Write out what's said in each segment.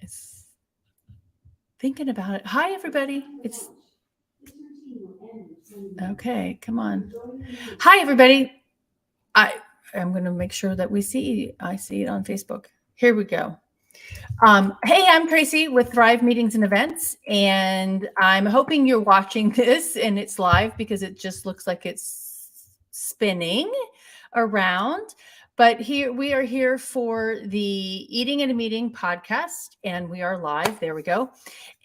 It's thinking about it. Hi, everybody. It's okay. Come on. Hi, everybody. I'm going to make sure that I see it on Facebook. Here we go. Hey, I'm Tracy with Thrive Meetings and Events, and I'm hoping you're watching this and it's live because it just looks like it's spinning around. But here we are here for the Eating in a Meeting podcast, and we are live. There we go.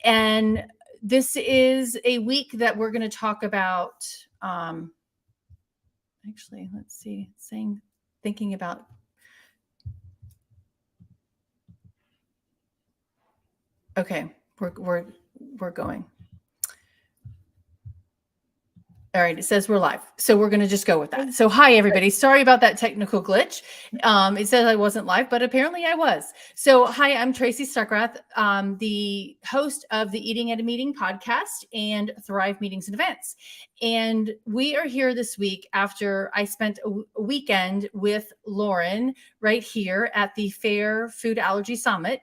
And this is a week that we're going to talk about. Actually, let's see. Thinking about. Okay, we're going. All right, it says we're live. So we're going to just go with that. So hi, everybody. Sorry about that technical glitch. It says I wasn't live, but apparently I was. So hi, I'm Tracy Stuckrath, the host of the Eating at a Meeting podcast and Thrive Meetings and Events. And we are here this week after I spent a weekend with Lauren right here at the Fair Food Allergy Summit.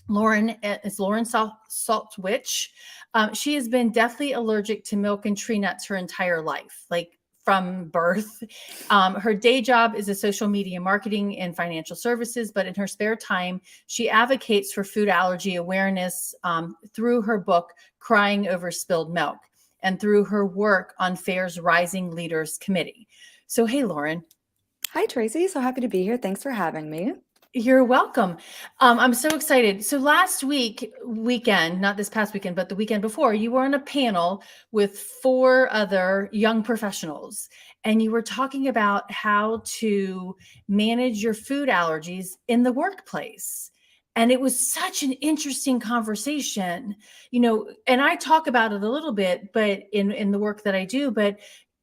Lauren is Lauren Soltwisch. She has been deathly allergic to milk and tree nuts her entire life, like from birth. Her day job is a social media marketing and financial services, but in her spare time, she advocates for food allergy awareness through her book, Crying Over Spilled Milk, and through her work on FAIR's Rising Leaders Committee. So, hey, Lauren. Hi, Tracy. So happy to be here. Thanks for having me. You're welcome. I'm so excited. So last weekend, not this past weekend, but the weekend before, you were on a panel with 4 other young professionals, and you were talking about how to manage your food allergies in the workplace. And it was such an interesting conversation, and I talk about it a little bit, but in the work that I do, but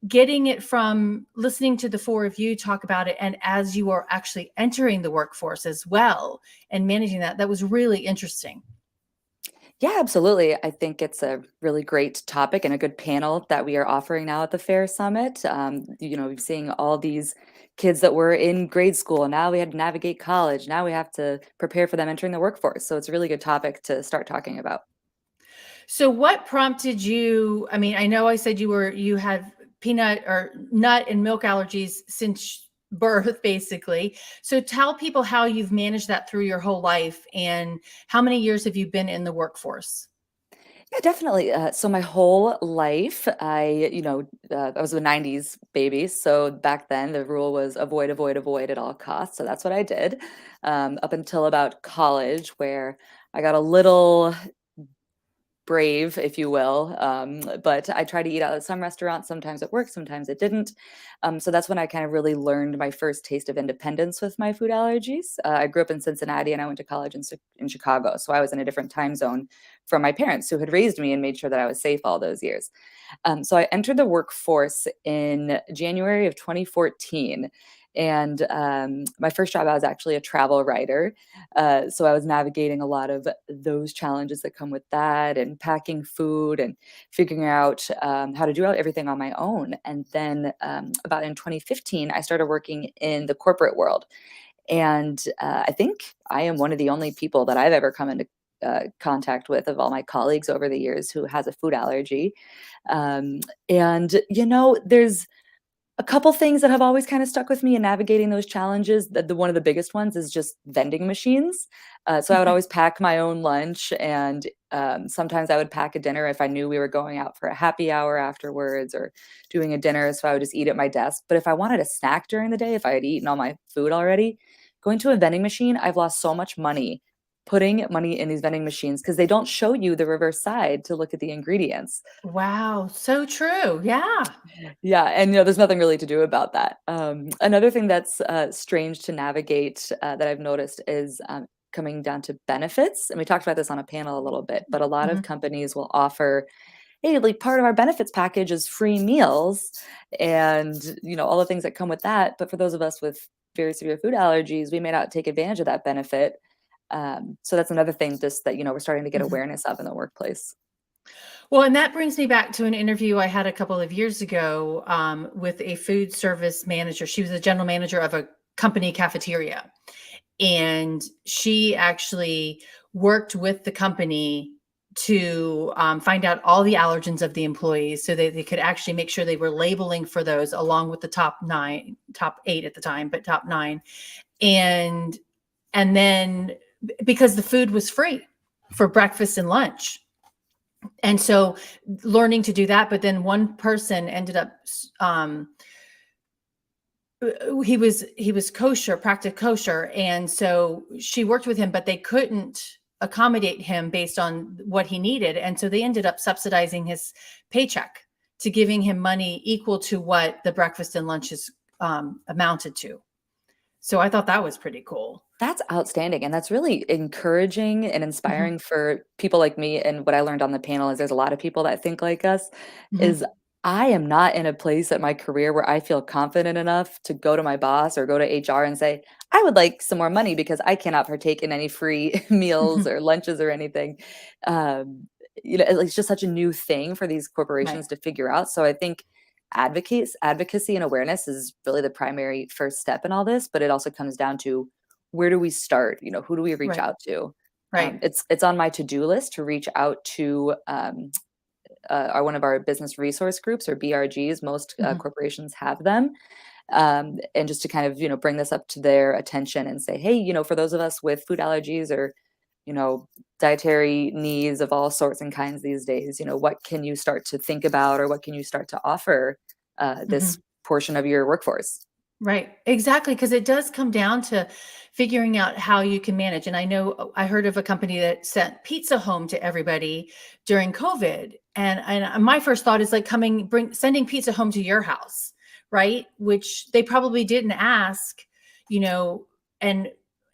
getting it from listening to the 4 of you talk about it, and as you are actually entering the workforce as well and managing that was really interesting. Yeah, absolutely. I think it's a really great topic and a good panel that we are offering now at the Fair Summit. We're seeing all these kids that were in grade school, and now we had to navigate college. Now we have to prepare for them entering the workforce. So it's a really good topic to start talking about. So what prompted you? I mean, I know I said you had peanut or nut and milk allergies since birth, basically. So tell people how you've managed that through your whole life, and how many years have you been in the workforce? Yeah, definitely. So my whole life, I was a '90s baby. So back then the rule was avoid, avoid, avoid at all costs. So that's what I did up until about college, where I got a little brave, if you will. But I try to eat out at some restaurants. Sometimes it worked, sometimes it didn't. So that's when I kind of really learned my first taste of independence with my food allergies. I grew up in Cincinnati and I went to college in Chicago. So I was in a different time zone from my parents who had raised me and made sure that I was safe all those years. So I entered the workforce in January of 2014. And my first job, I was actually a travel writer. So I was navigating a lot of those challenges that come with that, and packing food and figuring out how to do everything on my own. And then about in 2015, I started working in the corporate world. And I think I am one of the only people that I've ever come into contact with of all my colleagues over the years who has a food allergy. There's a couple things that have always kind of stuck with me in navigating those challenges. One of the biggest ones is just vending machines. So I would always pack my own lunch, and sometimes I would pack a dinner if I knew we were going out for a happy hour afterwards or doing a dinner. So I would just eat at my desk. But if I wanted a snack during the day, if I had eaten all my food already, going to a vending machine, I've lost so much money putting money in these vending machines because they don't show you the reverse side to look at the ingredients. Wow, so true. Yeah. Yeah, and there's nothing really to do about that. Another thing that's strange to navigate that I've noticed is coming down to benefits. And we talked about this on a panel a little bit, but a lot of companies will offer, hey, like part of our benefits package is free meals and all the things that come with that. But for those of us with very severe food allergies, we may not take advantage of that benefit. So that's another thing just that we're starting to get awareness of in the workplace. Well, and that brings me back to an interview I had a couple of years ago with a food service manager. She was the general manager of a company cafeteria. And she actually worked with the company to find out all the allergens of the employees so that they could actually make sure they were labeling for those along with the top 8 at the time, but top 9. And then because the food was free for breakfast and lunch. And so learning to do that, but then one person ended up he was kosher, practiced kosher, and so she worked with him, but they couldn't accommodate him based on what he needed, and so they ended up subsidizing his paycheck to giving him money equal to what the breakfast and lunches amounted to. So I thought that was pretty cool. That's outstanding, and that's really encouraging and Mhm, inspiring for people like me, and what I learned on the panel is there's a lot of people that think like us, is mhm, I am not in a place at my career where I feel confident enough to go to my boss or go to HR and say, "I would like some more money because I cannot partake in any free meals mhm. or lunches or anything." Um, it's just such a new thing for these Right, corporations to figure out, so I think advocacy and awareness is really the primary first step in all this, but it also comes down to where do we start? Who do we reach right, out to? right. It's on my to-do list to reach out to one of our business resource groups or BRGs. Most Mhm, corporations have them, and just to kind of bring this up to their attention and say, hey, for those of us with food allergies or you know dietary needs of all sorts and kinds these days, what can you start to think about or what can you start to offer this mhm. portion of your workforce? Right. Exactly. Because it does come down to figuring out how you can manage. And I know I heard of a company that sent pizza home to everybody during COVID. And my first thought is like sending pizza home to your house, right? Which they probably didn't ask, you know, and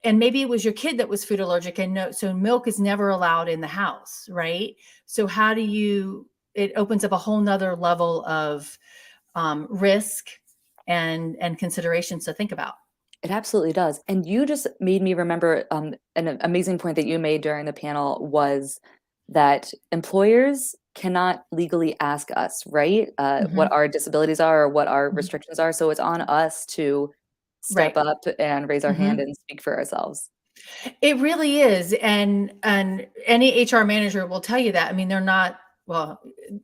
maybe it was your kid that was food allergic and no, so milk is never allowed in the house, right? So how do you it opens up a whole nother level of risk and considerations to think about. It absolutely does. And you just made me remember an amazing point that you made during the panel was that employers cannot legally ask us, right? What Mhm, our disabilities are or what our mhm. restrictions are. So it's on us to step Right. up and raise our hand Mhm. and speak for ourselves. It really is, and any HR manager will tell you that. I mean, they're not well,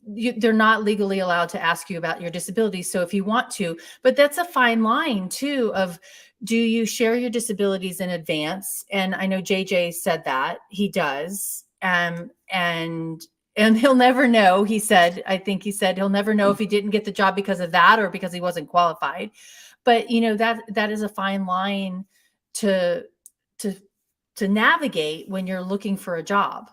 they're not legally allowed to ask you about your disability. So if you want to, but that's a fine line too. Of do you share your disabilities in advance? And I know JJ said that he does, and he'll never know. He said, I think he said he'll never know if he didn't get the job because of that or because he wasn't qualified. But that is a fine line to to navigate when you're looking for a job.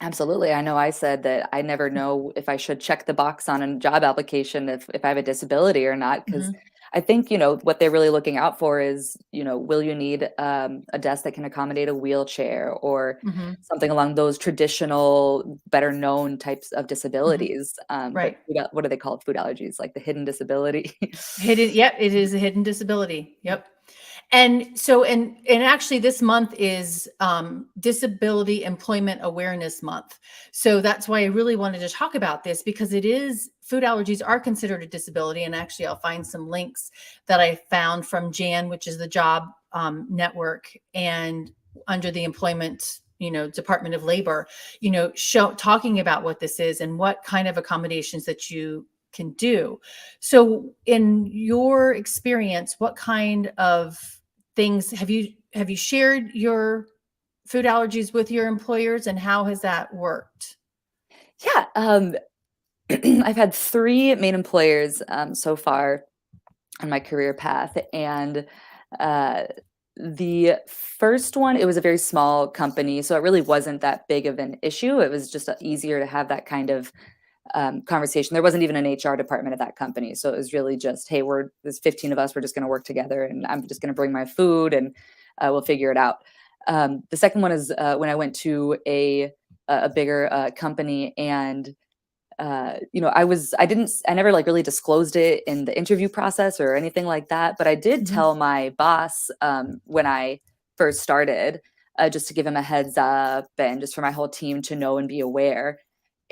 Absolutely. I know I said that I never know if I should check the box on a job application if I have a disability or not, because Mhm, I think, what they're really looking out for is, will you need a desk that can accommodate a wheelchair or mhm, something along those traditional, better known types of mhm. disabilities. But Right. what do they call it? Food allergies, like the hidden disability. Hidden, yep, it is a hidden disability. Yep. And so and actually this month is disability employment awareness month. So that's why I really wanted to talk about this because it is food allergies are considered a disability. And actually I'll find some links that I found from Jan, which is the job network, and under the employment Department of Labor, talking about what this is and what kind of accommodations that you can do. So in your experience, what kind of things have you shared your food allergies with your employers, and how has that worked? Yeah. I've had three main employers so far on my career path. And uh, the first one, it was a very small company, so it really wasn't that big of an issue. It was just easier to have that kind of conversation. There wasn't even an HR department at that company, so it was really just, hey, there's 15 of us. We're just going to work together, and I'm just going to bring my food, and we'll figure it out. The second one is when I went to a bigger company, and I never like really disclosed it in the interview process or anything like that, but I did Mhm. tell my boss when I first started, just to give him a heads up and just for my whole team to know and be aware.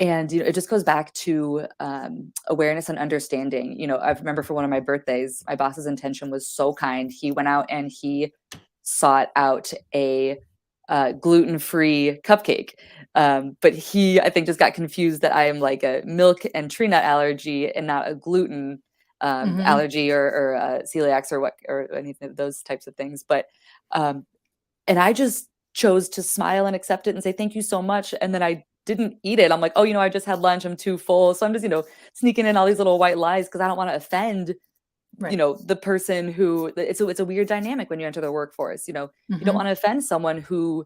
And it just goes back to awareness and understanding. I remember for one of my birthdays, my boss's intention was so kind. He went out and he sought out a gluten-free cupcake. But he, I think, just got confused that I am like a milk and tree nut allergy and not a gluten Hmm. allergy or celiacs or what or anything of those types of things. But um, and I just chose to smile and accept it and say thank you so much. And then I didn't eat it. I'm like, oh, I just had lunch. I'm too full. So I'm just, sneaking in all these little white lies because I don't want to offend Right. the person who it's a weird dynamic when you enter the workforce. You don't Hmm. want to offend someone who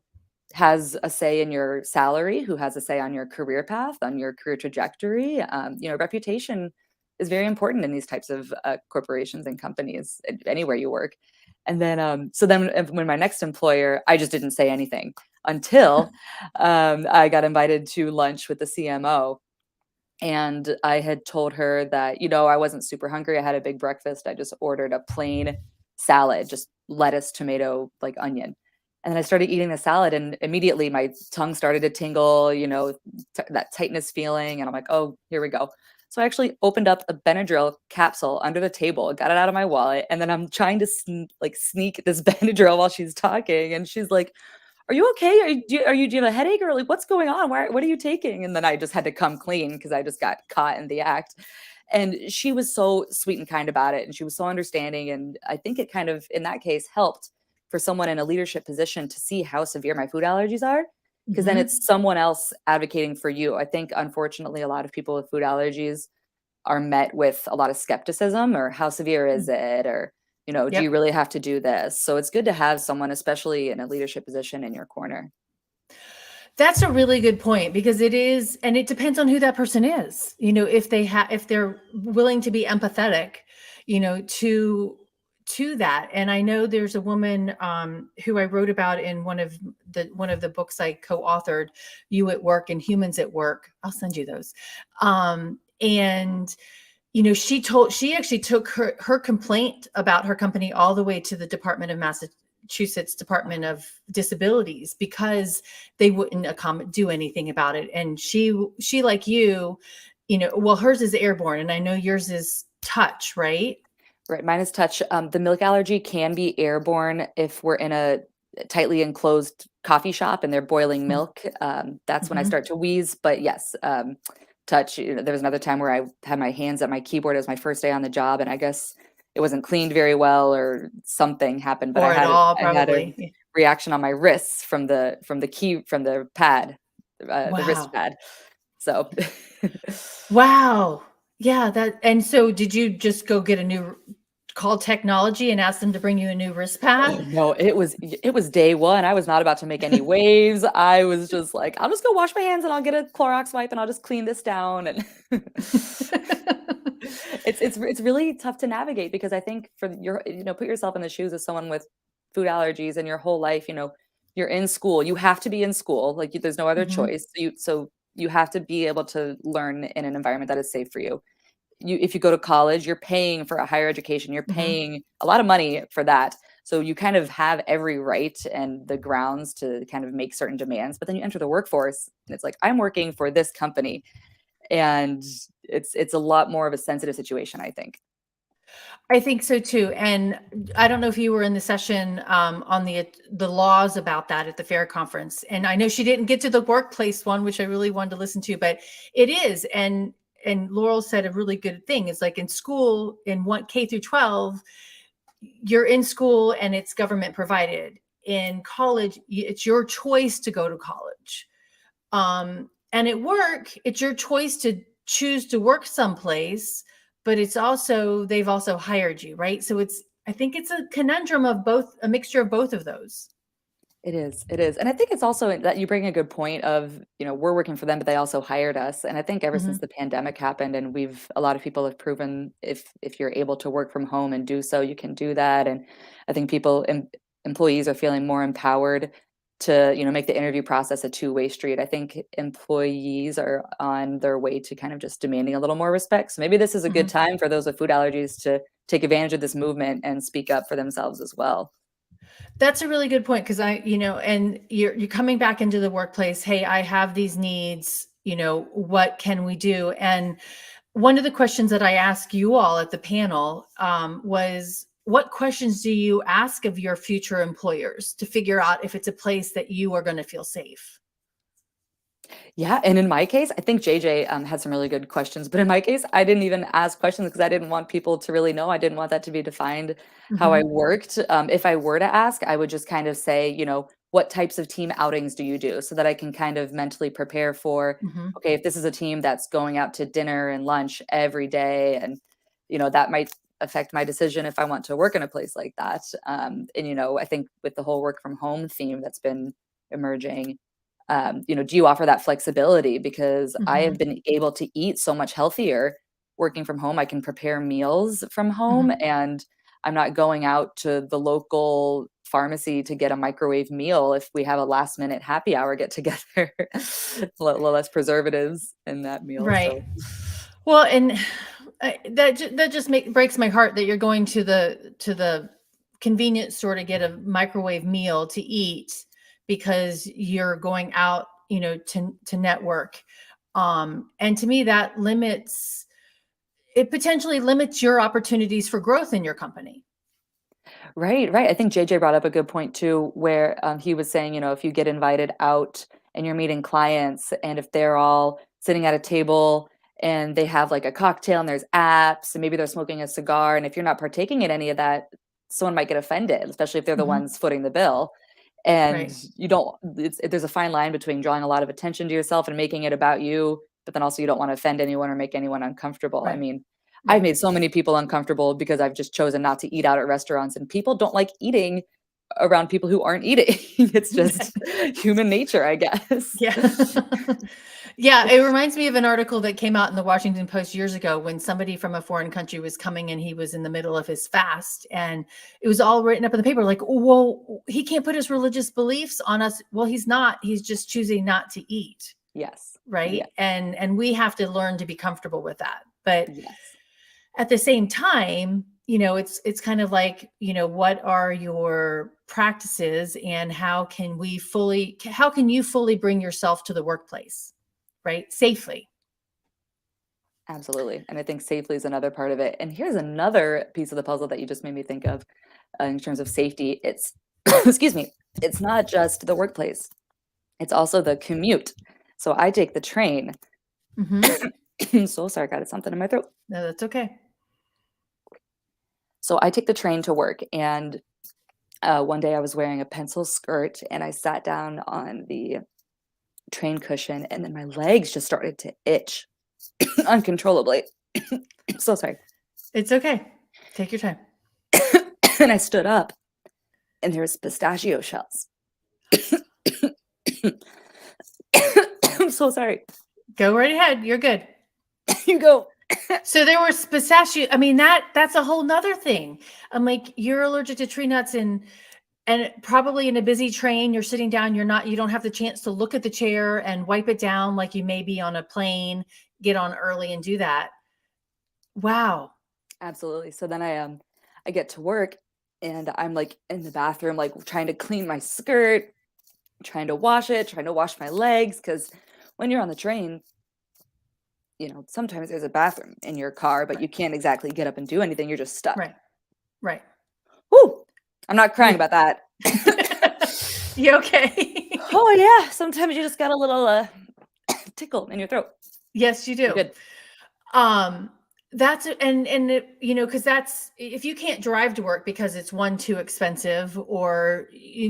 has a say in your salary, who has a say on your career path, on your career trajectory. Reputation is very important in these types of corporations and companies, anywhere you work. And then, so then when my next employer, I just didn't say anything until I got invited to lunch with the CMO. And I had told her that, I wasn't super hungry. I had a big breakfast. I just ordered a plain salad, just lettuce, tomato, like onion. And then I started eating the salad and immediately my tongue started to tingle, that tightness feeling. And I'm like, oh, here we go. So I actually opened up a Benadryl capsule under the table, got it out of my wallet. And then I'm trying to sneak this Benadryl while she's talking. And she's like, are you okay? Do you have a headache or like what's going on? What are you taking? And then I just had to come clean because I just got caught in the act. And she was so sweet and kind about it. And she was so understanding. And I think it kind of, in that case, helped for someone in a leadership position to see how severe my food allergies are. Because then Hmm. it's someone else advocating for you. I think, unfortunately, a lot of people with food allergies are met with a lot of skepticism or how severe is it? Or, do you Yep. really have to do this? So it's good to have someone, especially in a leadership position, in your corner. That's a really good point because it is, and it depends on who that person is. If they're willing to be empathetic, to that. And I know there's a woman who I wrote about in one of the books I co-authored, "You at Work and Humans at Work." I'll send you those. And she actually took her complaint about her company all the way to the Department of Massachusetts Department of Disabilities because they wouldn't do anything about it. And she like well, hers is airborne, and I know yours is touch, right? Right, mine is touch. The milk allergy can be airborne if we're in a tightly enclosed coffee shop and they're boiling milk. That's when I Mm-hmm. start to wheeze. But yes, touch. There was another time where I had my hands at my keyboard. It was my first day on the job, and I guess it wasn't cleaned very well, or something happened. But Or at all, I had a probably. reaction on my wrists from the pad, the wrist Wow. pad. So Wow. Yeah, and so did you just go get a new call technology and ask them to bring you a new wrist Oh, pad? no, it was day 1. I was not about to make any waves. I was just like, "I'll just go wash my hands and I'll get a Clorox wipe and I'll just clean this down," and it's really tough to navigate because I think for put yourself in the shoes of someone with food allergies and your whole life, you're in school. You have to be in school, like, there's no other Mhm, choice. So you have to be able to learn in an environment that is safe for you. If you go to college, you're paying for a higher education, you're mhm. paying a lot of money for that. So you kind of have every right and the grounds to kind of make certain demands. But then you enter the workforce and it's like, I'm working for this company. And it's a lot more of a sensitive situation, I think. I think so too, and I don't know if you were in the session, on the laws about that at the fair conference, and I know she didn't get to the workplace one, which I really wanted to listen to, but it is, and Laurel said a really good thing. It's like in school, in one K through 12, you're in school and it's government provided. In college, it's your choice to go to college. And at work, it's your choice to choose to work someplace, but they've also hired you, right? So I think it's a conundrum of both, a mixture of both of those. It is, it is. And I think it's also that you bring a good point of, we're working for them, but they also hired us. And I think ever since Mhm, the pandemic happened and a lot of people have proven if you're able to work from home and do so, you can do that. And I think employees are feeling more empowered to, make the interview process a two-way street. I think employees are on their way to kind of just demanding a little more respect. So maybe this is a good mhm. time for those with food allergies to take advantage of this movement and speak up for themselves as well. That's a really good point because and you're coming back into the workplace. Hey, I have these needs. What can we do? And one of the questions that I asked you all at the panel was, what questions do you ask of your future employers to figure out if it's a place that you are going to feel safe? Yeah, and in my case, I think JJ had some really good questions, but in my case, I didn't even ask questions because I didn't want people to really know. I didn't want that to be defined how I Mm-hmm. worked. If I were to ask, I would just kind of say, what types of team outings do you do so that I can kind of mentally prepare for, Mm-hmm. okay, if this is a team that's going out to dinner and lunch every day, and, that might affect my decision if I want to work in a place like that. And, I think with the whole work from home theme that's been emerging, do you offer that flexibility? Because I Mm-hmm. have been able to eat so much healthier working from home. I can prepare meals from home, Mm-hmm. and I'm not going out to the local pharmacy to get a microwave meal if we have a last minute happy hour get together. A little less preservatives in that meal. Right. So Well, and that just breaks my heart that you're going to the convenience store to get a microwave meal to eat because you're going out, to network. And to me, that potentially limits your opportunities for growth in your company. right, right. I think JJ brought up a good point too, where he was saying, if you get invited out and you're meeting clients, and if they're all sitting at a table and they have like a cocktail and there's apps, and maybe they're smoking a cigar, and if you're not partaking in any of that, someone might get offended, especially if they're the Hmm. ones footing the bill. And Right. you don't, there's a fine line between drawing a lot of attention to yourself and making it about you, but then also you don't want to offend anyone or make anyone uncomfortable. I Right. mean, I've Right. made so many people uncomfortable because I've just chosen not to eat out at restaurants, and people don't like eating around people who aren't eating. It's just human nature, I guess. Yeah. Yeah, it reminds me of an article that came out in the Washington Post years ago when somebody from a foreign country was coming and he was in the middle of his fast, and it was all written up in the paper like, well, he can't put his religious beliefs on us. Well, he's not. He's just choosing not to eat, Yes. right? Yes. And we have to learn to be comfortable with that. But Yes. at the same time, it's kind of like, what are your practices and how can you fully bring yourself to the workplace, right? Safely. Absolutely. And I think safely is another part of it. And here's another piece of the puzzle that you just made me think of in terms of safety. It's, excuse me, it's not just the workplace, it's also the commute. So I take the train. Hmm. So sorry, got something in my throat. No, that's okay. So I take the train to work, and one day I was wearing a pencil skirt, and I sat down on the train cushion, and then my legs just started to itch uncontrollably. So sorry. It's okay. Take your time. And I stood up, and there was pistachio shells. I'm so sorry. Go right ahead. You're good. You go. So there was pistachio. I mean, that's a whole nother thing. I'm like, you're allergic to tree nuts, and probably in a busy train, you're sitting down, you don't have the chance to look at the chair and wipe it down like you may be on a plane, get on early and do that. Wow. Absolutely. So then I get to work, and I'm like in the bathroom, like trying to clean my skirt, trying to wash it, trying to wash my legs, because when you're on the train, sometimes there's a bathroom in your car, but Right. you can't exactly get up and do anything. You're just stuck. Right. Right. Whoo! I'm not crying You about that. You okay? Oh yeah, sometimes you just got a little tickle in your throat. Yes, you You're do. good. That's and it, because that's if you can't drive to work because it's one, too expensive, or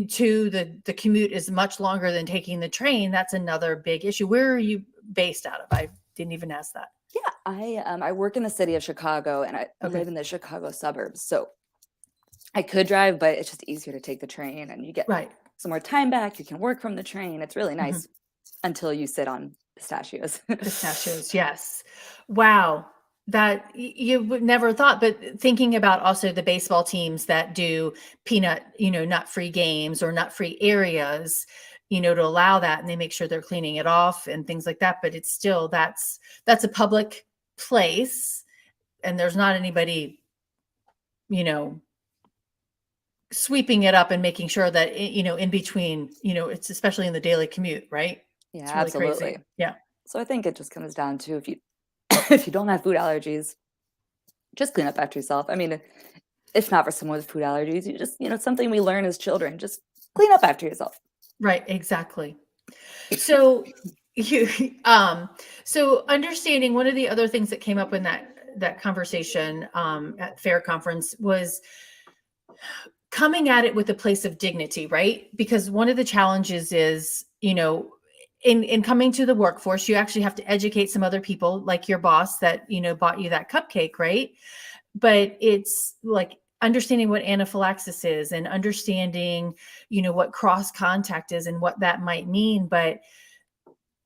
two, the commute is much longer than taking the train. That's another big issue. Where are you based out of? I didn't even ask that. Yeah, I work in the city of Chicago, and I Okay. live in the Chicago suburbs. So I could drive, but it's just easier to take the train, and you get Right. some more time back. You can work from the train. It's really Mhm. nice until you sit on pistachios. Pistachios, yes. Wow. That you would never thought, but thinking about also the baseball teams that do peanut, nut-free games or nut-free areas, to allow that, and they make sure they're cleaning it off and things like that. But it's still that's a public place, and there's not anybody, you know, sweeping it up and making sure that in between, it's especially in the daily commute, right? Yeah, It's really crazy. absolutely. Yeah. So I think it just comes down to if you if you don't have food allergies, just clean up after yourself. I mean, if not for someone with food allergies, you just, it's something we learn as children. Just clean up after yourself. Right, exactly. So you so understanding one of the other things that came up in that conversation at fair conference was coming at it with a place of dignity, right? Because one of the challenges is, in coming to the workforce, you actually have to educate some other people, like your boss that, bought you that cupcake, right? But it's like understanding what anaphylaxis is and understanding, what cross contact is and what that might mean. But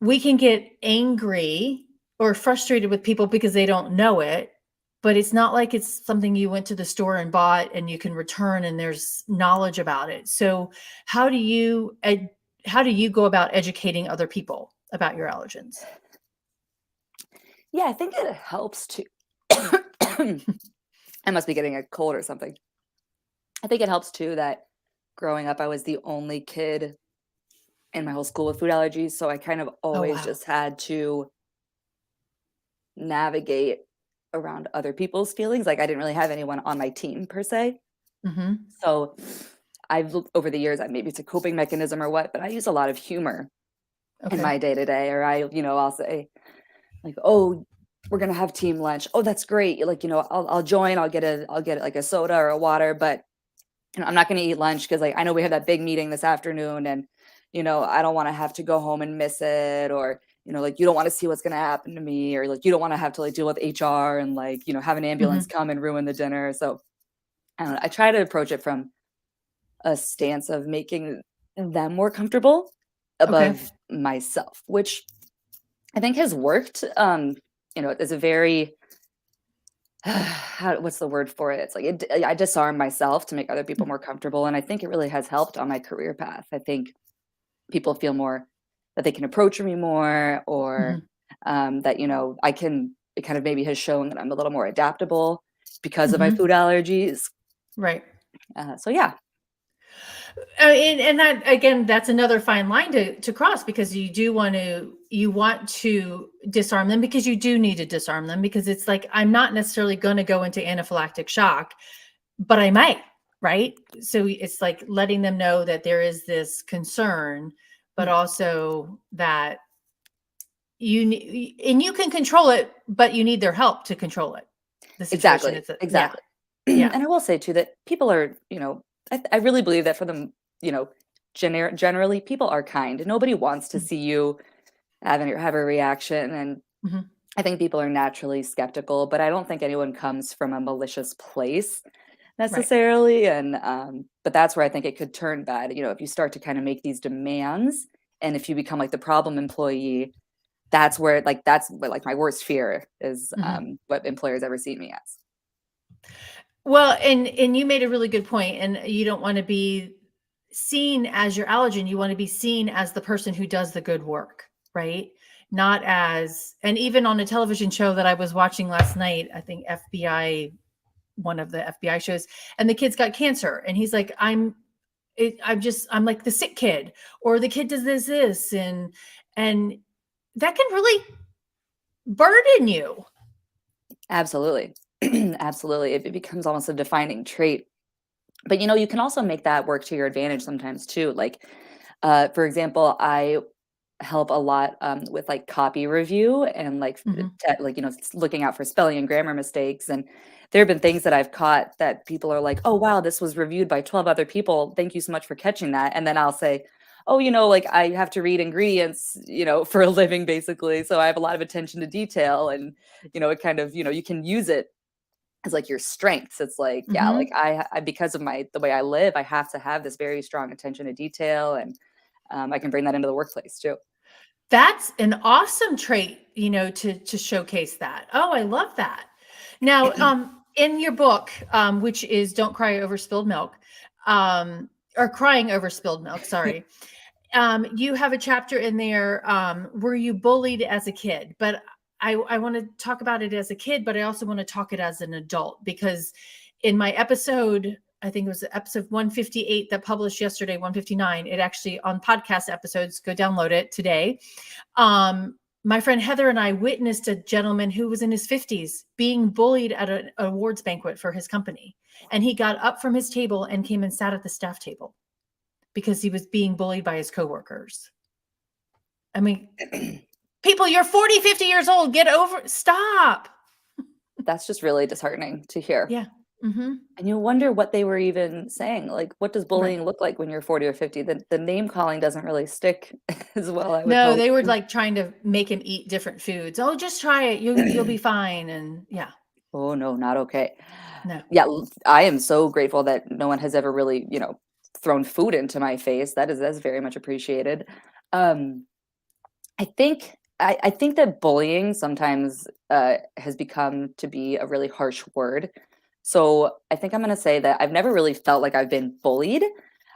we can get angry or frustrated with people because they don't know it, but it's not like it's something you went to the store and bought and you can return and there's knowledge about it. So how do you go about educating other people about your allergens? Yeah, I think it helps to. I must be getting a cold or something. I think it helps too that growing up, I was the only kid in my whole school with food allergies. So I kind of Oh, always wow. just had to navigate around other people's feelings. Like I didn't really have anyone on my team per se. Hmm. So over the years, maybe it's a coping mechanism or what, but I use a lot of humor in Okay. my day to day. Or I'll say like, "Oh, we're gonna have team lunch. Oh, that's great. Like, I'll join. I'll get like a soda or a water, but I'm not gonna eat lunch because like I know we have that big meeting this afternoon, and I don't want to have to go home and miss it, or like you don't want to see what's gonna happen to me, or like you don't want to have to like deal with HR and like have an ambulance Hmm. come and ruin the dinner." So I don't know. I try to approach it from a stance of making them more comfortable Okay. above myself, which I think has worked. It's a very what's the word for it? It's like I disarm myself to make other people more comfortable, and I think it really has helped on my career path. I think people feel more that they can approach me more, or Hmm. that I can. It kind of maybe has shown that I'm a little more adaptable because of my Hmm. food allergies. Right. So yeah, And that again, that's another fine line to cross, because you want to disarm them, because you do need to disarm them, because it's like I'm not necessarily going to go into anaphylactic shock, but I might, right? So it's like letting them know that there is this concern, but Mm, also that you can control it, but you need their help to control it. The situation. exactly, It's a yeah, exactly. yeah. And I will say too that people are, I really believe that for them, generally people are kind. Nobody wants to see you have a reaction, and Mhm. I think people are naturally skeptical, but I don't think anyone comes from a malicious place Right. necessarily. And but that's where I think it could turn bad. If you start to kind of make these demands, and if you become like the problem employee, that's what like my worst fear is, Mhm. what employers ever see me as. Well, and you made a really good point, and you don't want to be seen as your allergen. You want to be seen as the person who does the good work, right? Not as, and even on a television show that I was watching last night, I think FBI, one of the FBI shows, and the kid's got cancer, and he's like, I'm like the sick kid, or the kid does this, and that can really burden you. Absolutely. Absolutely. It becomes almost a defining trait. But you can also make that work to your advantage sometimes too. Like, for example, I help a lot with like copy review and like Mhm. like looking out for spelling and grammar mistakes. And there have been things that I've caught that people are like, "Oh wow, this was reviewed by 12 other people. Thank you so much for catching that." And then I'll say, "Oh, like I have to read ingredients, for a living basically, so I have a lot of attention to detail." And it kind of you can use it as like your strengths. It's like, yeah, like Mhm. I because of the way I live, I have to have this very strong attention to detail, and I can bring that into the workplace too. That's an awesome trait, to showcase that. Oh, I love that. Now, in your book, which is "Don't Cry Over Spilled Milk," or "Crying Over Spilled Milk," sorry. You have a chapter in there. Were you bullied as a kid? But I want to talk about it as a kid, but I also want to talk it as an adult, because in my episode, I think it was episode 158 that published yesterday, 159. It actually on podcast episodes, go download it today. Um, my friend Heather and I witnessed a gentleman who was in his 50s being bullied at an awards banquet for his company. And he got up from his table and came and sat at the staff table because he was being bullied by his coworkers. I mean, people, you're 40, 50 years old. Get over, stop. That's just really disheartening to hear. Yeah. Mm-hmm. And you wonder what they were even saying. Like, what does bullying look like when you're 40 or 50? The name calling doesn't really stick as well, I would No, hope. they were like trying to make him eat different foods. Oh, just try it. You'll be fine. And yeah. Oh, no, not okay. No. Yeah, I am so grateful that no one has ever really, thrown food into my face. That's very much appreciated. I think that bullying sometimes has become to be a really harsh word. So I think I'm going to say that I've never really felt like I've been bullied.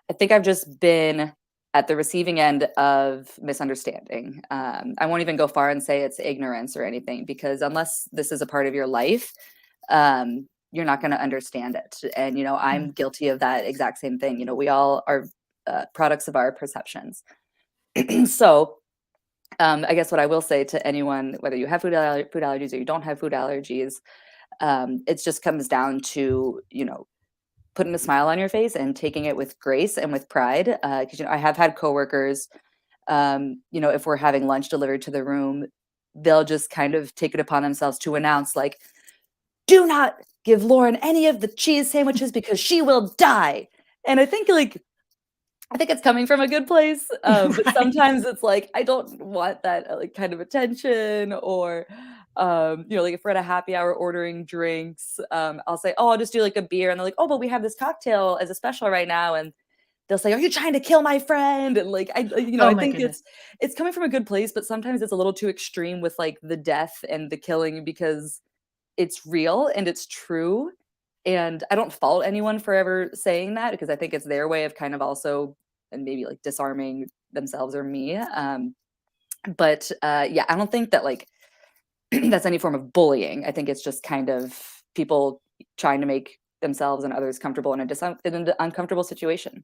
I think I've just been at the receiving end of misunderstanding. I won't even go far and say it's ignorance or anything, because unless this is a part of your life, you're not going to understand it. And, I'm guilty of that exact same thing. We all are products of our perceptions. So I guess what I will say to anyone, whether you have food allergies or you don't have food allergies, it just comes down to, putting a smile on your face and taking it with grace and with pride. Because, I have had coworkers, if we're having lunch delivered to the room, they'll just kind of take it upon themselves to announce, like, do not give Lauren any of the cheese sandwiches because she will die. And I think it's coming from a good place, but Right. sometimes it's like, I don't want that kind of attention, or like if we're at a happy hour ordering drinks, I'll say, oh, I'll just do like a beer, and they're like, oh, but we have this cocktail as a special right now, and they'll say, are you trying to kill my friend? And Oh I my think goodness. it's coming from a good place, but sometimes it's a little too extreme with like the death and the killing, because it's real and it's true. And I don't fault anyone for ever saying that, because I think it's their way of kind of also, and maybe like disarming themselves or me. But yeah, I don't think that that's any form of bullying. I think it's just kind of people trying to make themselves and others comfortable in an uncomfortable situation.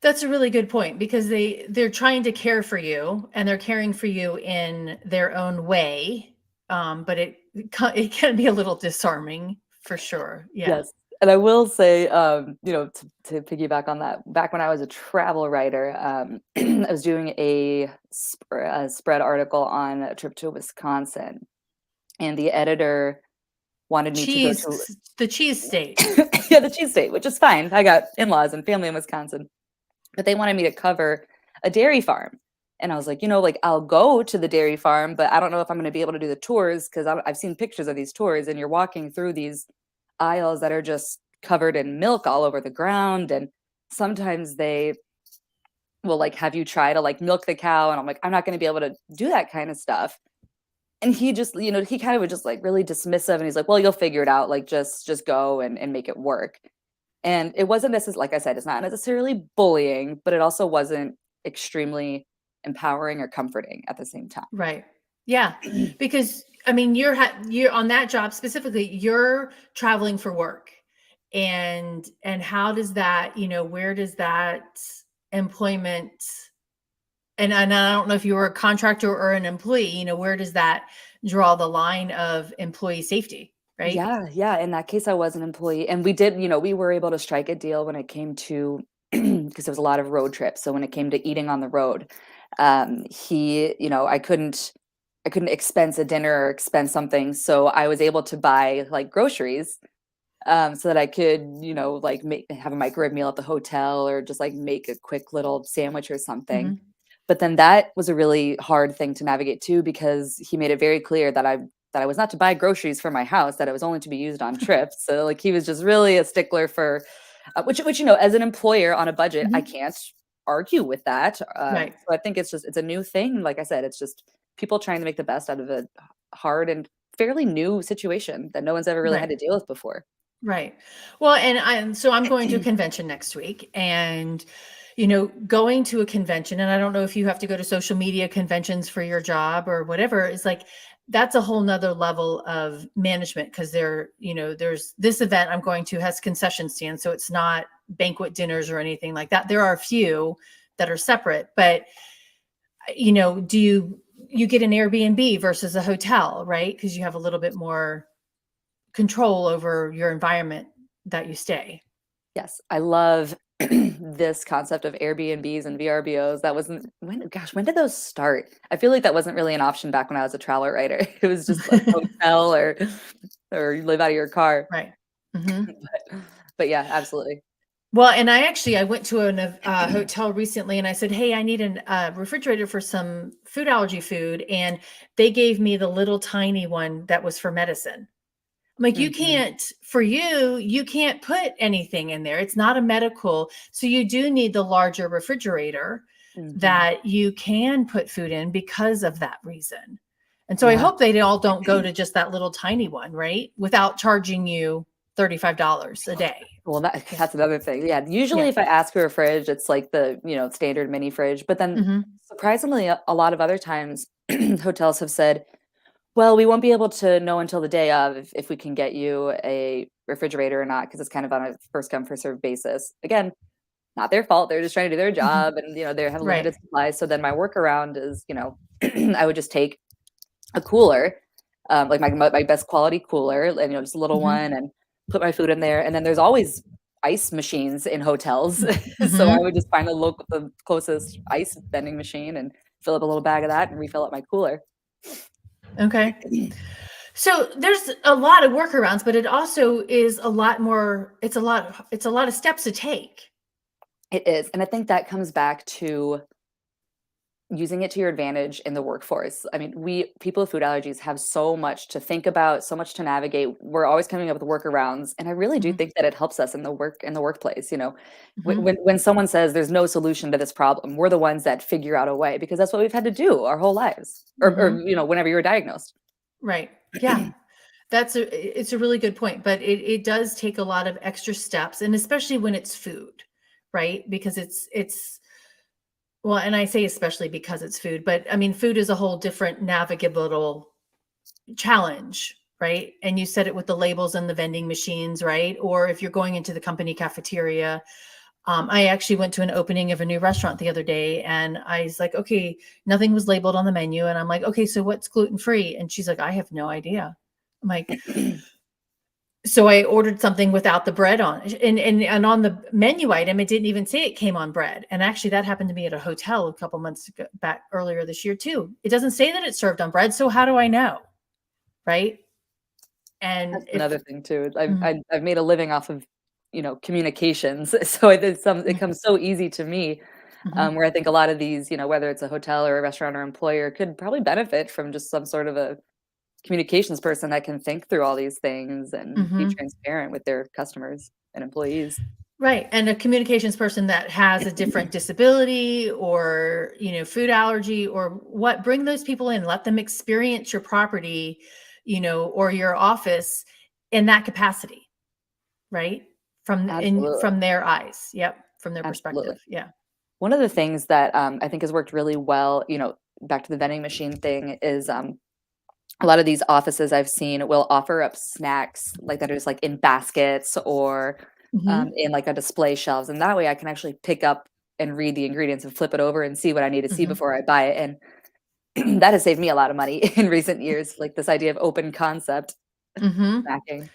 That's a really good point, because they're trying to care for you, and they're caring for you in their own way. But it can be a little disarming for sure. Yeah. Yes. And I will say, to piggyback on that, back when I was a travel writer, I was doing a spread article on a trip to Wisconsin, and the editor wanted me to go to The cheese state. yeah, the cheese state, which is fine. I got in-laws and family in Wisconsin, but they wanted me to cover a dairy farm. And I was like, I'll go to the dairy farm, but I don't know if I'm going to be able to do the tours, because I've seen pictures of these tours, and you're walking through these aisles that are just covered in milk all over the ground. And sometimes they will have you try to milk the cow. And I'm like, I'm not going to be able to do that kind of stuff. And he just, he kind of was just really dismissive. And he's like, well, you'll figure it out. Just go and make it work. And it wasn't necessarily, like I said, it's not necessarily bullying, but it also wasn't extremely empowering or comforting at the same time. Right. Yeah. Because I mean, you're on that job specifically, you're traveling for work. And how does that, where does that employment, and I don't know if you were a contractor or an employee, where does that draw the line of employee safety, right? Yeah. In that case, I was an employee, and we did, we were able to strike a deal when it came to, because there was a lot of road trips. So when it came to eating on the road, I couldn't expense a dinner or expense something. So I was able to buy groceries, so that I could, have a microwave meal at the hotel, or just make a quick little sandwich or something. Mm-hmm. But then that was a really hard thing to navigate too, because he made it very clear that I was not to buy groceries for my house, that it was only to be used on trips. So he was just really a stickler for, which as an employer on a budget, I can't argue with that. Right. So I think it's a new thing. Like I said, it's just people trying to make the best out of a hard and fairly new situation that no one's ever really had to deal with before. Right. Well, so I'm going to a convention next week, and, going to a convention, and I don't know if you have to go to social media conventions for your job or whatever, is that's a whole nother level of management, because there's this event I'm going to has concession stands. So it's not banquet dinners or anything like that. There are a few that are separate, but, do you you get an Airbnb versus a hotel, right? Because you have a little bit more control over your environment that you stay. Yes, I love this concept of Airbnbs and VRBOs. That wasn't when did those start? I feel like that wasn't really an option back when I was a travel writer. It was just like hotel or you live out of your car. Right. Hmm. But yeah, absolutely. Well, and I went to a hotel recently, and I said, "Hey, I need a refrigerator for some food allergy food," and they gave me the little tiny one that was for medicine. I'm like, you Mhm, can't, for you can't put anything in there. It's not a medical. So you do need the larger refrigerator mhm. that you can put food in because of that reason. And so I Yeah. hope they all don't go to just that little tiny one, right? Without charging you $35 a day. Well, Yeah. that's another thing. Yeah, usually Yeah. if I ask for a fridge, it's like the, standard mini fridge, but then Hmm. surprisingly, a lot of other times hotels have said, "Well, we won't be able to know until the day of if we can get you a refrigerator or not, because it's kind of on a first come, first served basis." Again, not their fault. They're just trying to do their Hmm. job and, they have Right. limited supplies. So then my workaround is, I would just take a cooler, like my best quality cooler, and just a little Hmm. one, and put my food in there. And then there's always ice machines in hotels, so I Hmm. would just find the closest ice vending machine and fill up a little bag of that and refill up my cooler. Okay. So there's a lot of workarounds, but it also is a lot more, it's a lot of steps to take. It is, and I think that comes back to using it to your advantage in the workforce. I mean, we people with food allergies have so much to think about, so much to navigate. We're always coming up with workarounds, and I really do Mhm, think that it helps us in the workplace. mhm, When someone says there's no solution to this problem, we're the ones that figure out a way because that's what we've had to do our whole lives, or mhm. whenever you were diagnosed. Right. Yeah. It's a really good point, but it does take a lot of extra steps, and especially when it's food, right? Because it's well, and I say especially because it's food, but I mean, food is a whole different navigable challenge, right? And you said it with the labels and the vending machines, right? Or if you're going into the company cafeteria. I actually went to an opening of a new restaurant the other day, and I was like, okay, nothing was labeled on the menu. And I'm like, okay, so what's gluten free? And she's like, I have no idea. I'm like, so I ordered something without the bread on it. And on the menu item, it didn't even say it came on bread. And actually, that happened to me at a hotel a couple months back earlier this year, too. It doesn't say that it's served on bread. So how do I know? Right. And That's if, another thing too. I've mm, I've I've made a living off of communications, so it mm, comes so easy to me. mhm, Where I think a lot of these, whether it's a hotel or a restaurant or employer, could probably benefit from just some sort of a communications person that can think through all these things and be mhm. transparent with their customers and employees. Right, and a communications person that has a different disability or, food allergy or what, bring those people in, let them experience your property, or your office in that capacity, right? Absolutely, From their eyes. Yep, from their absolutely. perspective. Yeah. One of the things that I think has worked really well, back to the vending machine thing, is a lot of these offices I've seen will offer up snacks like that are just like in baskets or Mhm. in like a display shelves, and that way I can actually pick up and read the ingredients and flip it over and see what I need to see Mhm. before I buy it. And that has saved me a lot of money in recent years, like this idea of open concept Mhm. snacking.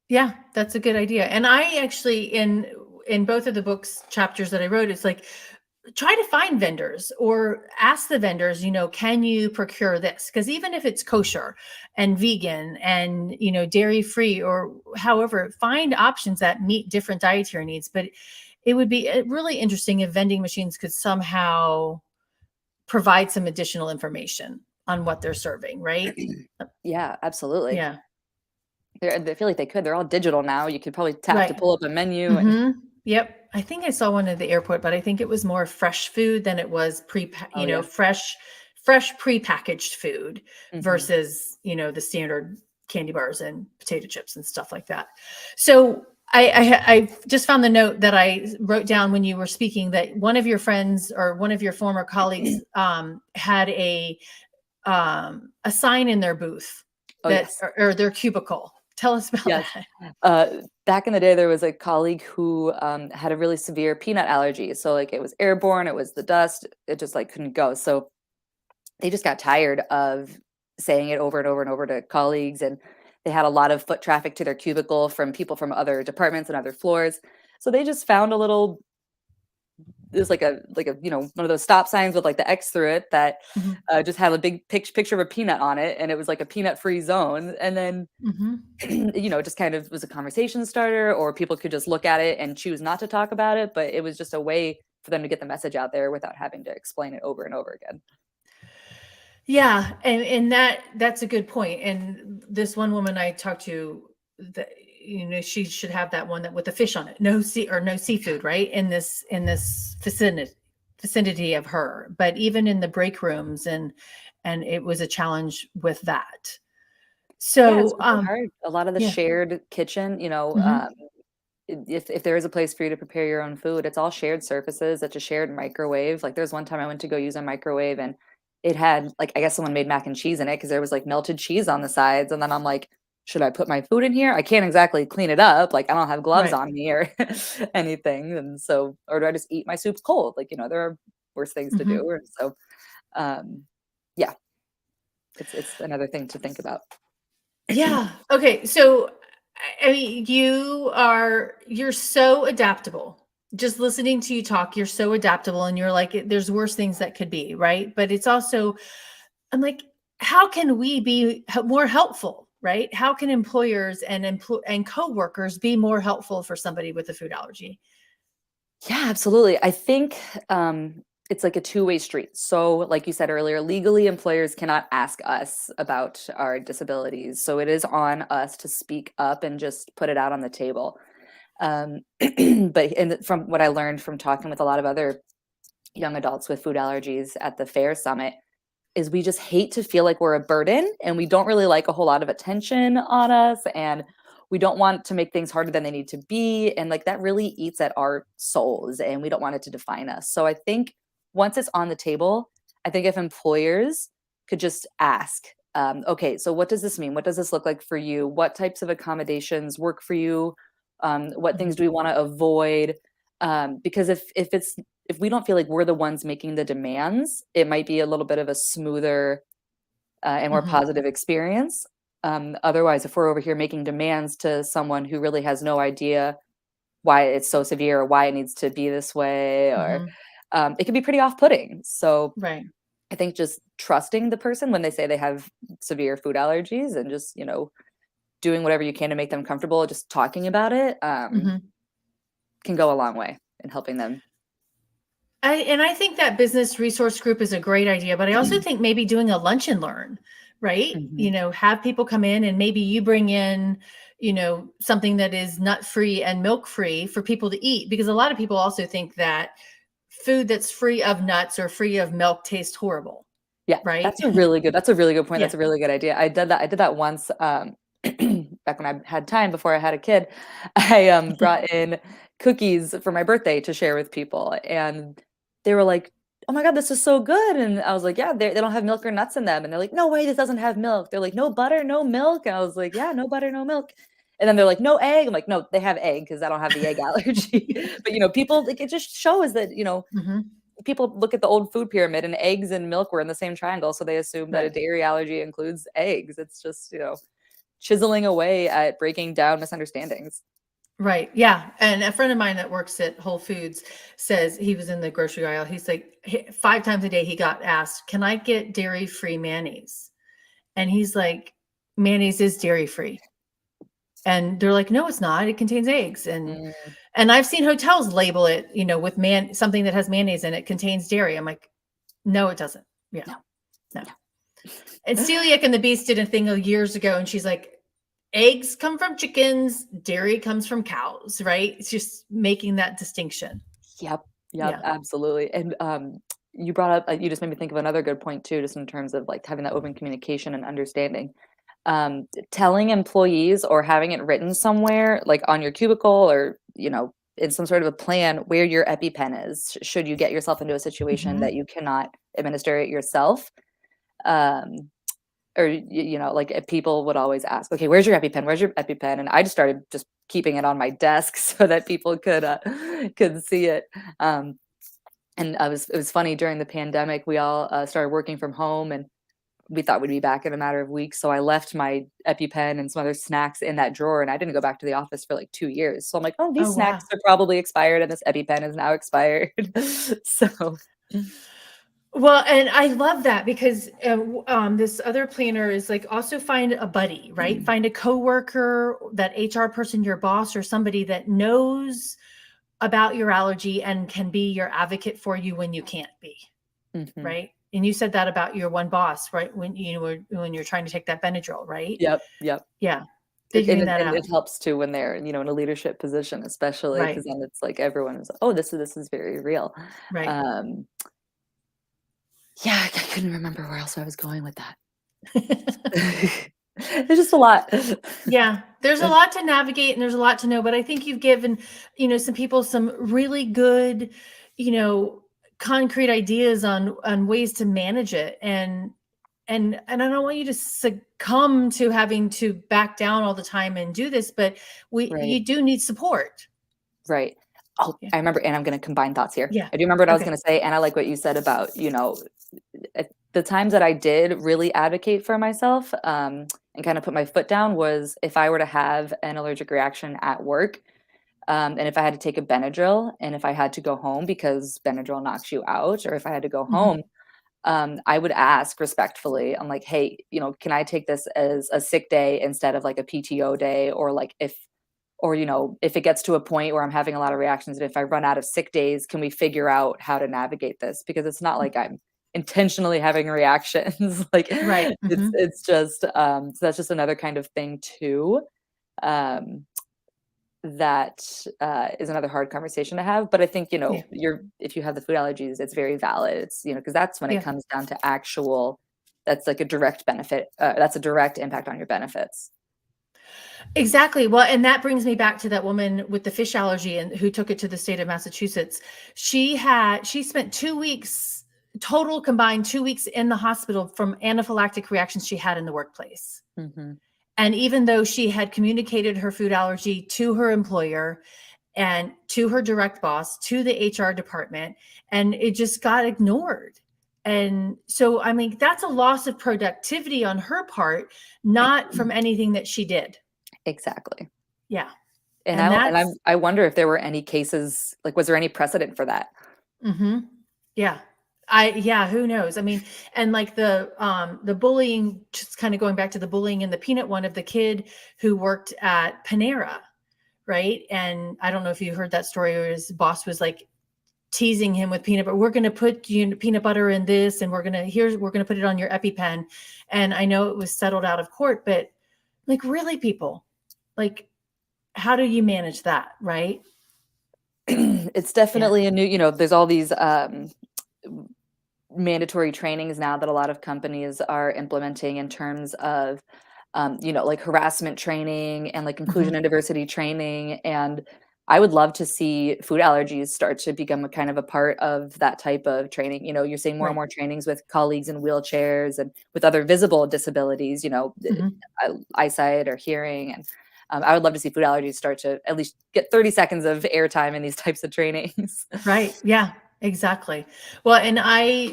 Yeah, that's a good idea. And I actually in both of the books chapters that I wrote, it's like try to find vendors or ask the vendors, can you procure this? Because even if it's kosher and vegan and, dairy free or however, find options that meet different dietary needs. But it would be really interesting if vending machines could somehow provide some additional information on what they're serving, right? Yeah, absolutely. Yeah. I feel like they could. They're all digital now. You could probably tap to Right. pull up a menu and Mhm. Yep. I think I saw one at the airport, but I think it was more fresh food than it was oh yeah. fresh prepackaged food Hmm. versus, the standard candy bars and potato chips and stuff like that. So I just found the note that I wrote down when you were speaking that one of your friends or one of your former colleagues had a sign in their booth Oh that yes. or their cubicle. Tell us about Yes. that. Back in the day, there was a colleague who had a really severe peanut allergy. So like it was airborne, it was the dust, it just like couldn't go. So they just got tired of saying it over and over and over to colleagues, and they had a lot of foot traffic to their cubicle from people from other departments and other floors. So they just found a little, it was like a one of those stop signs with like the X through it that Mhm. just had a big picture of a peanut on it, and it was like a peanut free zone. And then Mhm. it just kind of was a conversation starter, or people could just look at it and choose not to talk about it, but it was just a way for them to get the message out there without having to explain it over and over again. Yeah, and that's a good point. And this one woman I talked to, that she should have that one that with the fish on it, no sea or no seafood, right? In this vicinity of her. But even in the break rooms, and it was a challenge with that. Yeah, it's So really hard. A lot of the yeah. shared kitchen, Hmm. if there is a place for you to prepare your own food, it's all shared surfaces. It's a shared microwave. Like there's one time I went to go use a microwave, and it had like, I guess someone made mac and cheese in it because there was like melted cheese on the sides. And then I'm like, should I put my food in here? I can't exactly clean it up. Like I don't have gloves Right. on me or anything. And so, or do I just eat my soup cold? Like, there are worse things to do. Hmm. And so, um, yeah, it's another thing to think about. Yeah. Okay. So, I mean, you're so adaptable. Just listening to you talk, you're so adaptable, and you're like, there's worse things that could be, right? But it's also, I'm like, how can we be more helpful, right? How can employers and coworkers be more helpful for somebody with a food allergy? Yeah, absolutely. I think it's like a two-way street. So, like you said earlier, legally, employers cannot ask us about our disabilities. So, it is on us to speak up and just put it out on the table. From what I learned from talking with a lot of other young adults with food allergies at the fair summit, is we just hate to feel like we're a burden, and we don't really like a whole lot of attention on us, and we don't want to make things harder than they need to be, and like that really eats at our souls, and we don't want it to define us. So I think once it's on the table, I think if employers could just ask, okay, so what does this mean? What does this look like for you? What types of accommodations work for you? What things Mhm. do we want to avoid? Because if we don't feel like we're the ones making the demands, it might be a little bit of a smoother and more Mhm. positive experience. Otherwise, if we're over here making demands to someone who really has no idea why it's so severe or why it needs to be this way, or Mhm. it can be pretty off-putting. So Right. I think just trusting the person when they say they have severe food allergies, and just doing whatever you can to make them comfortable, just talking about it, Mhm. can go a long way in helping them. I think that business resource group is a great idea, but I also think maybe doing a lunch and learn, right? Mhm. Have people come in, and maybe you bring in, something that is nut free and milk free for people to eat, because a lot of people also think that food that's free of nuts or free of milk tastes horrible, Yeah, right? that's a really good point, Yeah. that's a really good idea. I did that once, back when I had time before I had a kid. I, brought in cookies for my birthday to share with people, and they were like, "Oh my god, this is so good," and I was like, "Yeah, they don't have milk or nuts in them," and they're like, "No way, this doesn't have milk." They're like, "No butter, no milk," and I was like, "Yeah, no butter, no milk," and then they're like, "No egg," I'm like, "No, they have egg because I don't have the egg allergy." But, people, like, it just shows that, Mhm. people look at the old food pyramid, and eggs and milk were in the same triangle, so they assume that a Right. dairy allergy includes eggs. It's just, chiseling away at breaking down misunderstandings. Right. Yeah. And a friend of mine that works at Whole Foods says he was in the grocery aisle. He's like, 5 times a day he got asked, "Can I get dairy-free mayonnaise?" And he's like, "Mayonnaise is dairy-free." And they're like, "No, it's not. It contains eggs." Mm, And I've seen hotels label it, with something that has mayonnaise in it contains dairy. I'm like, "No, it doesn't." Yeah. no, No. no. And Celiac and the Beast did a thing years ago, and she's like, eggs come from chickens, dairy comes from cows, right? It's just making that distinction. Yep, yep, Yeah. absolutely. And, you brought up, you just made me think of another good point too, just in terms of, like, having that open communication and understanding. Telling employees or having it written somewhere, like on your cubicle, or, in some sort of a plan where your EpiPen is, should you get yourself into a situation that Mhm. you cannot administer it yourself. Um, or, like, if people would always ask, "Okay, where's your EpiPen? Where's your EpiPen?" And I just started just keeping it on my desk so that people could see it. Um, And it was funny during the pandemic, we all started working from home, and we thought we'd be back in a matter of weeks. So I left my EpiPen and some other snacks in that drawer, and I didn't go back to the office for like 2 years. So I'm like, oh, these Oh, wow. snacks are probably expired, and this EpiPen is now expired. So Well, and I love that because this other planner is like also find a buddy, right? Find a coworker, that HR person, your boss, or somebody that knows about your allergy and can be your advocate for you when you can't be, mhm. right? And you said that about your one boss, right? When you're trying to take that Benadryl, right? Yep, yep. Yeah, figuring that And out, it helps too when they're, in a leadership position, especially right? because then it's like everyone is, oh, this is very real. Right. Um, yeah, I couldn't remember where else I was going with that. There's just a lot. Yeah, there's a lot to navigate and there's a lot to know, but I think you've given, some people some really good, you know, concrete ideas on ways to manage it. And I don't want you to succumb to having to back down all the time and do this, but Right. you do need support. Right. Oh, Yeah. I remember, and I'm gonna combine thoughts here. Yeah. I do remember what I was Okay. gonna say, and I like what you said about, at the times that I did really advocate for myself, and kind of put my foot down was if I were to have an allergic reaction at work, and if I had to take a Benadryl, and if I had to go home because Benadryl knocks you out, or if I had to go home, Mhm. I would ask respectfully, I'm like, hey, can I take this as a sick day instead of like a PTO day? Or like or if it gets to a point where I'm having a lot of reactions and if I run out of sick days, can we figure out how to navigate this? Because it's not like I'm intentionally having reactions. Like Right. Mhm. it's just so that's just another kind of thing too. Um that is another hard conversation to have. But I think, Yeah. if you have the food allergies, it's very valid. It's, because that's when it Yeah. comes down to actual, that's like a direct benefit. That's a direct impact on your benefits. Exactly. Well, and that brings me back to that woman with the fish allergy and who took it to the state of Massachusetts. She spent 2 weeks total combined 2 weeks in the hospital from anaphylactic reactions she had in the workplace. Hmm. And even though she had communicated her food allergy to her employer and to her direct boss, to the HR department, and it just got ignored. And so, I mean, that's a loss of productivity on her part, not from anything that she did. Exactly. Yeah. And And that's I wonder if there were any cases, like, was there any precedent for that? mhm. Yeah. Yeah, who knows? I mean, and like the bullying, just kind of going back to the bullying in the peanut one of the kid who worked at Panera, right? And I don't know if you heard that story where his boss was like teasing him with peanut butter. We're going to put peanut butter in this and we're going to put it on your EpiPen. And I know it was settled out of court, but like really people, like how do you manage that, right? It's Yeah. definitely a new, there's all these mandatory trainings now that a lot of companies are implementing in terms of like harassment training and like inclusion Mhm. and diversity training. And I would love to see food allergies start to become a kind of a part of that type of training. You're seeing more and Right. more trainings with colleagues in wheelchairs and with other visible disabilities, Mhm. eyesight or hearing. And I would love to see food allergies start to at least get 30 seconds of airtime in these types of trainings. Right. Yeah, exactly. Well, and I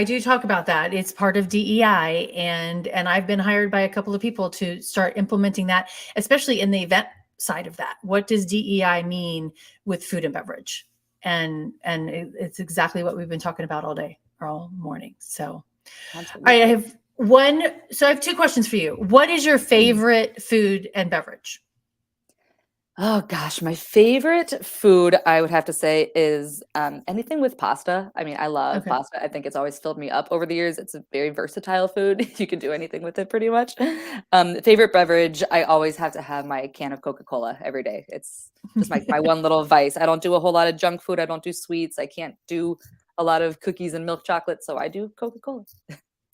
do talk about that. It's part of DEI and I've been hired by a couple of people to start implementing that, especially in the event side of that. What does DEI mean with food and beverage? And it's exactly what we've been talking about all day or all morning. So, all right, Absolutely. I have two questions for you. What is your favorite food and beverage? Oh gosh, my favorite food I would have to say is anything with pasta. I mean, I love Okay. pasta. I think it's always filled me up over the years. It's a very versatile food. You can do anything with it pretty much. Favorite beverage, I always have to have my can of Coca-Cola every day. It's just my one little vice. I don't do a whole lot of junk food. I don't do sweets. I can't do a lot of cookies and milk chocolate, so I do Coca-Cola.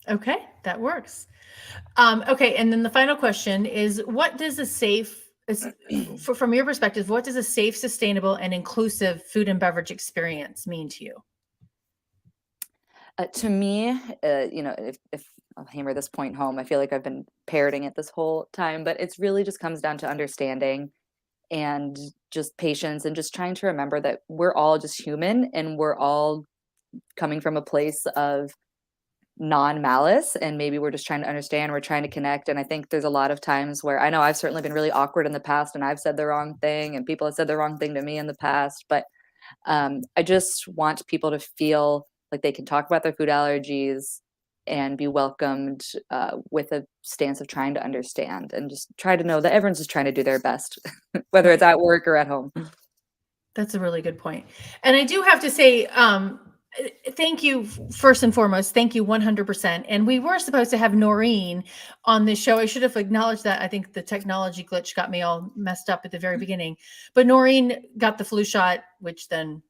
Okay, that works. Okay, and then the final question is, what does a safe, from your perspective, what does a safe, sustainable, and inclusive food and beverage experience mean to you? To me, if I'll hammer this point home, I feel like I've been parroting it this whole time, but it's really just comes down to understanding and just patience and just trying to remember that we're all just human and we're all coming from a place of non-malice, and maybe we're just trying to understand, we're trying to connect. And I think there's a lot of times where I know I've certainly been really awkward in the past, and I've said the wrong thing, and people have said the wrong thing to me in the past. But I just want people to feel like they can talk about their food allergies and be welcomed with a stance of trying to understand, and just try to know that everyone's just trying to do their best, whether it's at work or at home. That's a really good point. And I do have to say, thank you first and foremost. Thank you 100%. And we were supposed to have Noreen on this show. I should have acknowledged that. I think the technology glitch got me all messed up at the very beginning. But Noreen got the flu shot, which then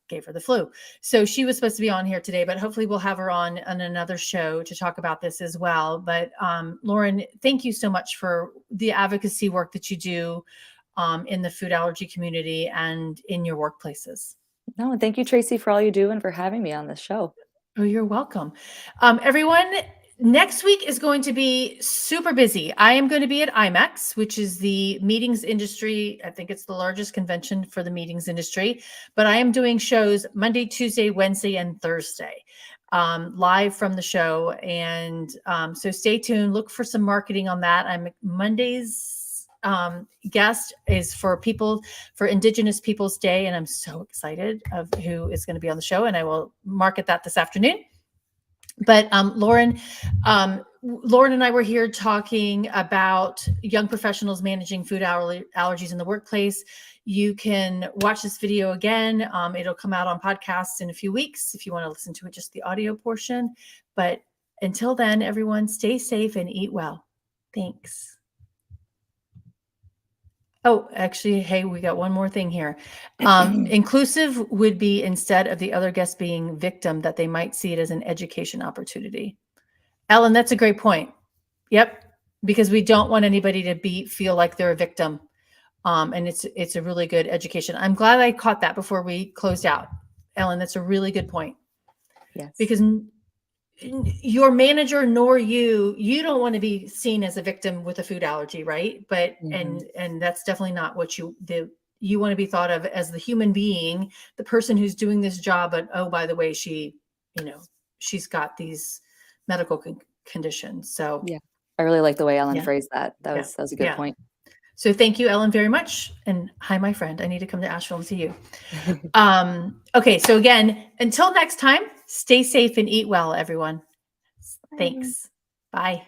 gave her the flu. So she was supposed to be on here today, but hopefully we'll have her on another show to talk about this as well. But Lauren, thank you so much for the advocacy work that you do in the food allergy community and in your workplaces. No, and thank you, Tracy, for all you do and for having me on this show. Oh, you're welcome. Everyone, next week is going to be super busy. I am going to be at IMEX, which is the meetings industry. I think it's the largest convention for the meetings industry, but I am doing shows Monday, Tuesday, Wednesday, and Thursday live from the show. And so stay tuned. Look for some marketing on that. Monday's guest is for Indigenous Peoples Day, and I'm so excited of who is going to be on the show, and I will market that this afternoon. But Lauren and I were here talking about young professionals managing food allergies in the workplace. You can watch this video again. It'll come out on podcasts in a few weeks if you want to listen to it, just the audio portion. But until then, everyone, stay safe and eat well. Thanks. Oh, actually, hey, we got one more thing here. Inclusive would be, instead of the other guest being victim, that they might see it as an education opportunity. Ellen, that's a great point. Yep, because we don't want anybody to feel like they're a victim. And it's a really good education. I'm glad I caught that before we closed out. Ellen, that's a really good point. Yes. Because your manager nor you don't want to be seen as a victim with a food allergy, right? But and that's definitely not what you want to be thought of as the human being, the person who's doing this job. But oh, by the way, she's got these medical conditions. So yeah, I really like the way Ellen phrased that. That was a good point. So thank you, Ellen, very much. And hi, my friend. I need to come to Asheville and see you. Okay, so again, until next time, stay safe and eat well, everyone. Thanks. Bye.